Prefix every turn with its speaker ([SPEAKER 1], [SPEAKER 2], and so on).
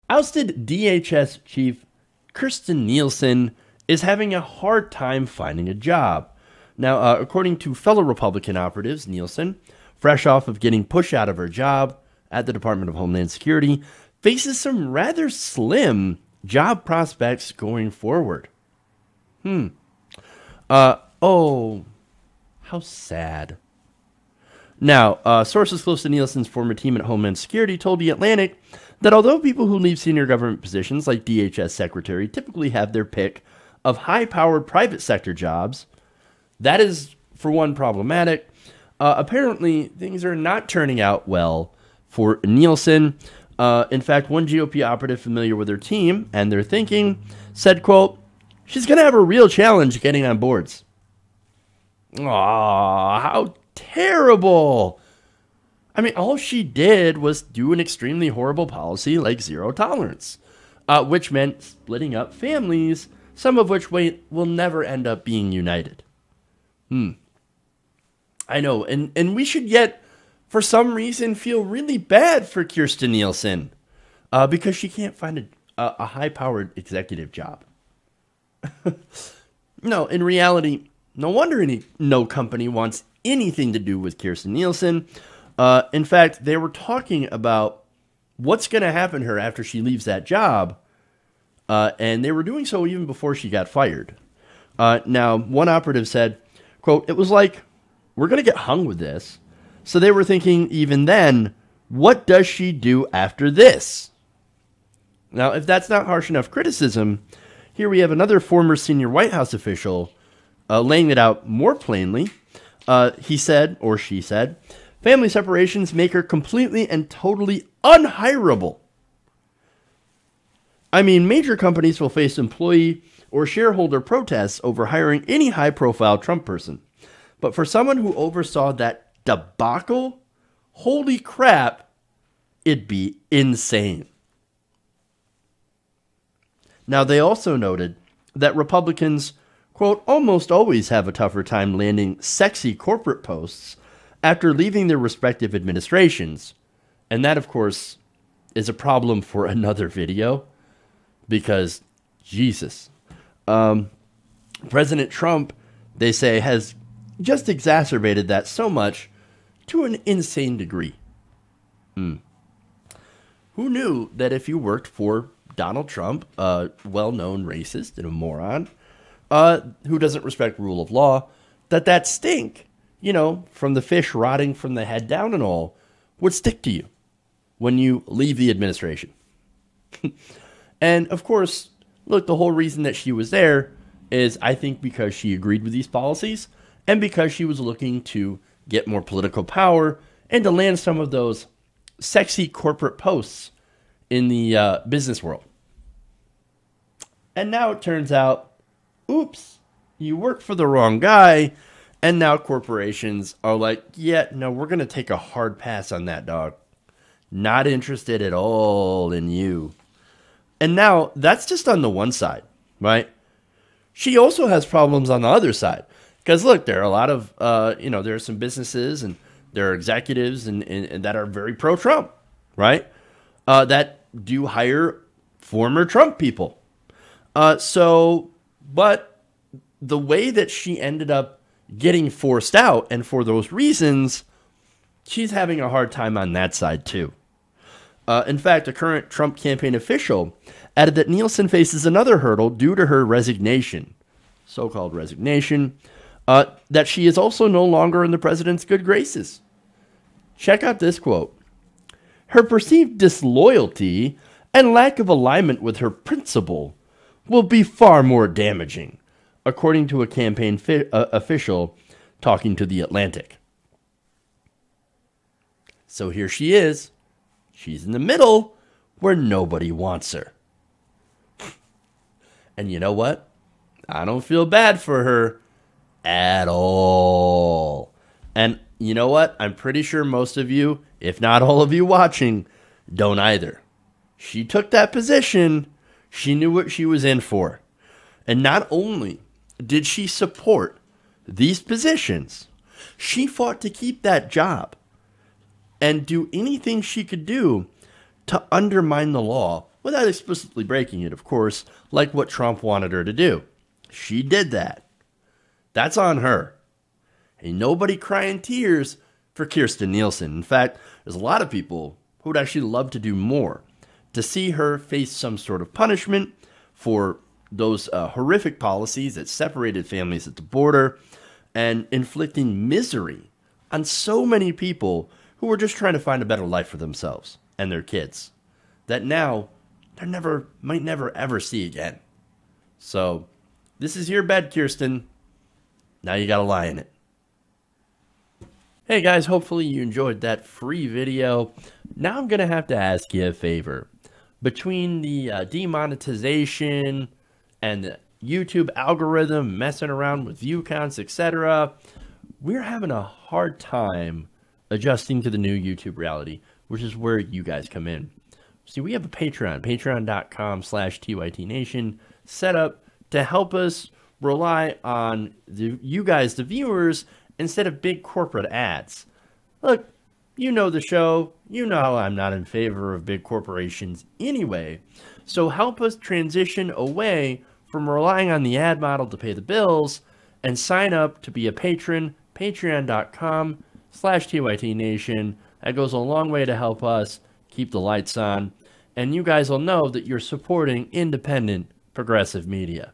[SPEAKER 1] Ousted DHS chief Kirstjen Nielsen is having a hard time finding a job. Now, according to fellow Republican operatives, Nielsen, fresh off of getting pushed out of her job at the Department of Homeland Security, faces some rather slim job prospects going forward. Oh, how sad. Now, sources close to Nielsen's former team at Homeland Security told The Atlantic that although people who leave senior government positions like DHS secretary typically have their pick of high-powered private sector jobs, that is, for one, problematic. Apparently, things are not turning out well for Nielsen. In fact, one GOP operative familiar with her team and their thinking said, quote, "She's going to have a real challenge getting on boards." Aw, how terrible. I mean, all she did was do an extremely horrible policy like zero tolerance, which meant splitting up families, some of which will never end up being united. I know, and we should yet, for some reason, feel really bad for Kirstjen Nielsen because she can't find a high-powered executive job. No, in reality, no wonder no company wants anything to do with Kirstjen Nielsen. In fact, they were talking about what's going to happen to her after she leaves that job, and they were doing so even before she got fired. Now, one operative said, quote, "It was like, we're going to get hung with this." So they were thinking even then, what does she do after this? Now, if that's not harsh enough criticism, here we have another former senior White House official laying it out more plainly. He said, or she said, family separations make her completely and totally unhireable. I mean, major companies will face employee or shareholder protests over hiring any high-profile Trump person. But for someone who oversaw that debacle, holy crap, it'd be insane. Now, they also noted that Republicans, quote, almost always have a tougher time landing sexy corporate posts after leaving their respective administrations. And that, of course, is a problem for another video because, Jesus, President Trump, they say, has just exacerbated that so much to an insane degree. Who knew that if you worked for Donald Trump, a well-known racist and a moron, who doesn't respect rule of law, that stink, from the fish rotting from the head down and all, would stick to you when you leave the administration. And, of course, look, the whole reason that she was there is, I think, because she agreed with these policies and because she was looking to get more political power and to land some of those sexy corporate posts in the business world. And now it turns out, oops, you worked for the wrong guy, and now corporations are like, yeah, no, we're going to take a hard pass on that, dog. Not interested at all in you. And now that's just on the one side, right? She also has problems on the other side. Because, look, there are a lot of, there are some businesses and there are executives and that are very pro-Trump, right? That do hire former Trump people. But the way that she ended up getting forced out, and for those reasons, she's having a hard time on that side, too. In fact, a current Trump campaign official added that Nielsen faces another hurdle due to her resignation, so-called resignation, that she is also no longer in the president's good graces. Check out this quote. Her perceived disloyalty and lack of alignment with her principle will be far more damaging, according to a campaign official talking to The Atlantic. So here she is. She's in the middle where nobody wants her. And you know what? I don't feel bad for her at all. And you know what? I'm pretty sure most of you, if not all of you watching, don't either. She took that position. She knew what she was in for. And not only did she support these positions, she fought to keep that job and do anything she could do to undermine the law without explicitly breaking it, of course, like what Trump wanted her to do. She did that. That's on her. Ain't nobody crying tears for Kirstjen Nielsen. In fact, there's a lot of people who would actually love to do more, to see her face some sort of punishment for those horrific policies that separated families at the border and inflicting misery on so many people who were just trying to find a better life for themselves and their kids that now they might never ever see again. So this is your bed, Kirstjen. Now you gotta lie in it. Hey guys, hopefully you enjoyed that free video. Now I'm gonna have to ask you a favor. Between the demonetization and the YouTube algorithm messing around with view counts, etc., we're having a hard time adjusting to the new YouTube reality, which is where you guys come in. See, we have a Patreon, patreon.com/TYTNation, set up to help us rely on you guys, the viewers, instead of big corporate ads. Look, you know the show. You know how I'm not in favor of big corporations anyway. So help us transition away from relying on the ad model to pay the bills and sign up to be a patron, patreon.com/TYTNation. That goes a long way to help us keep the lights on. And you guys will know that you're supporting independent, progressive media.